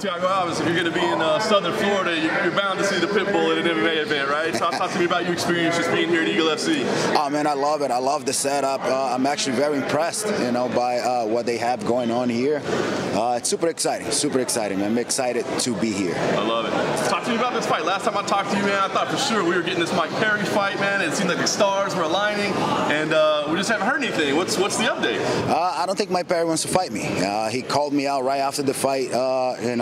Thiago Alves, if you're going to be in Southern Florida, you're bound to see the pit bull at an MMA event, right? So talk to me about your experience just being here at Eagle FC. Oh man, I love it. I love the setup. I'm actually very impressed, by what they have going on here. It's super exciting. I'm excited to be here. I love it. Talk to me about this fight. Last time I talked to you, man, I thought for sure we were getting this Mike Perry fight, man. It seemed like the stars were aligning, and we just haven't heard anything. What's the update? I don't think Mike Perry wants to fight me. He called me out right after the fight.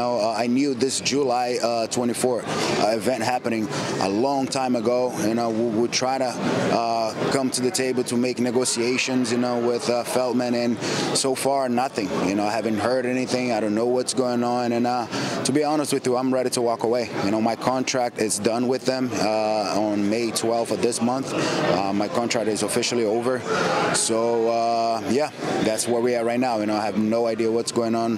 I knew this July 24 event happening a long time ago. We would try to come to the table to make negotiations, with Feldman, and so far nothing. I haven't heard anything. I don't know what's going on, and to be honest with you, I'm ready to walk away. My contract is done with them on May 12th of this month. My contract is officially over. So yeah, that's where we are right now. I have no idea what's going on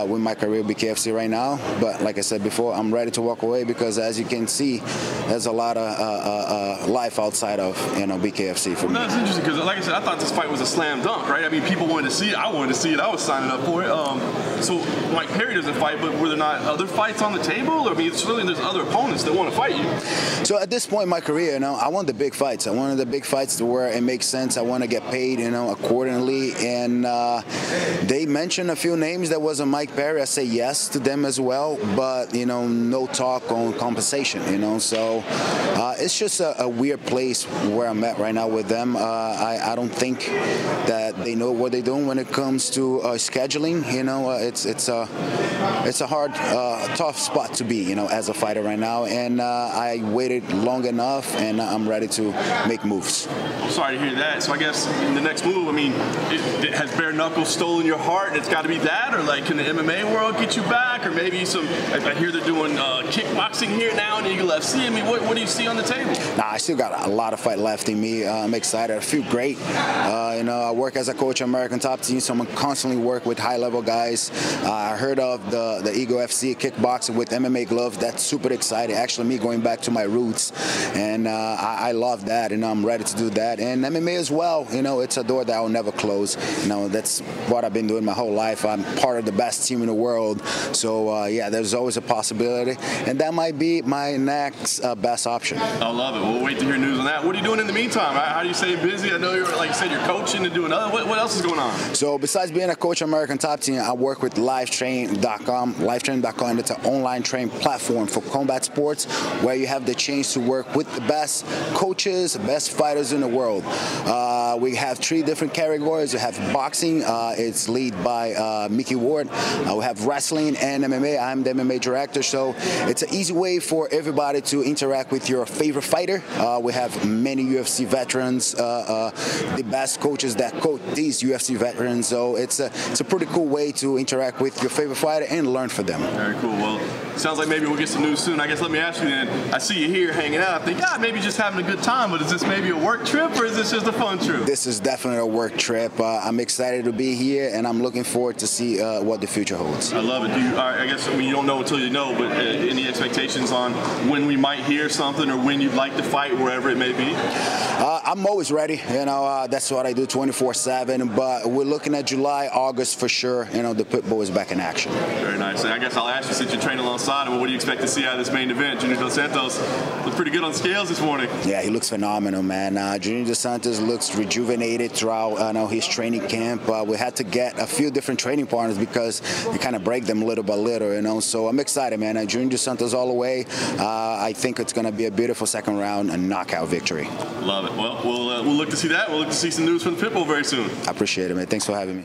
with my career at BKFC right now, but like I said before, I'm ready to walk away because, as you can see, there's a lot of life outside of BKFC for me. That's interesting because, like I said, I thought this fight was a slam dunk, right? I mean, people wanted to see it. I wanted to see it. I was signing up for it. So Mike Perry doesn't fight, but were there not other fights on the table? I mean, certainly there's other opponents that want to fight you. So at this point in my career, I want the big fights. I wanted the big fights to where it makes sense. I want to get paid, accordingly. And they mentioned a few names that wasn't Mike Perry. I say yes to them as well, but no talk on compensation. So it's just a weird place where I'm at right now with them. I don't think that they know what they're doing when it comes to scheduling. It's a hard, tough spot to be, as a fighter right now. And I waited long enough, and I'm ready to make moves. Sorry to hear that. So I guess in the next move, I mean, has bare knuckles stolen your heart, and it's got to be that, or like, can the MMA world get you back, or maybe some? I hear they're doing kickboxing here now in Eagle FC. I mean, what do you see on the table? Nah, I still got a lot of fight left in me. I'm excited. I feel great. I work as a coach at American Top Team, so I'm constantly work with high-level guys. I heard of the Eagle FC kickboxing with MMA gloves. That's super exciting. Actually, me going back to my roots, and I love that, and I'm ready to do that. And MMA as well. It's a door that I'll never close. That's what I've been doing my whole life. I'm part of the best team in the world. So yeah, there's always a possibility, and that might be my next best option. I love it. We'll wait to hear news on that. What are you doing in the meantime? How do you stay busy? I know like you said, you're coaching and doing other. What else is going on? So besides being a coach at American Top Team, I work with LiveTrain.com. LiveTrain.com is an online training platform for combat sports where you have the chance to work with the best coaches, best fighters in the world. We have 3 different categories. We have boxing. It's led by Mickey Ward. We have wrestling and MMA. I'm the MMA director, so it's an easy way for everybody to interact with your favorite fighter. We have many UFC veterans, the best coaches that coach these UFC veterans, so it's a pretty cool way to interact with your favorite fighter and learn from them. Very cool. Well, sounds like maybe we'll get some news soon. I guess let me ask you then, I see you here hanging out. I think, maybe just having a good time, but is this maybe a work trip or is this just a fun trip? This is definitely a work trip. I'm excited to be here, and I'm looking forward to see what the future holds. I love it. I guess you don't know until you know, but any expectations on when we might hear something or when you'd like to fight, wherever it may be? I'm always ready. That's what I do 24/7. But we're looking at July, August for sure. The pit bull is back in action. Very nice. And I guess I'll ask you, since you're training alongside him, what do you expect to see out of this main event? Junior dos Santos looked pretty good on scales this morning. Yeah, he looks phenomenal, man. Junior dos Santos looks rejuvenated throughout his training camp. We had to get a few different training partners because you kind of break them little by little, So I'm excited, man. Junior dos Santos all the way. I think it's going to be a beautiful second round and knockout victory. Love it. Well, we'll look to see that. We'll look to see some news from the pit bull very soon. I appreciate it, man. Thanks for having me.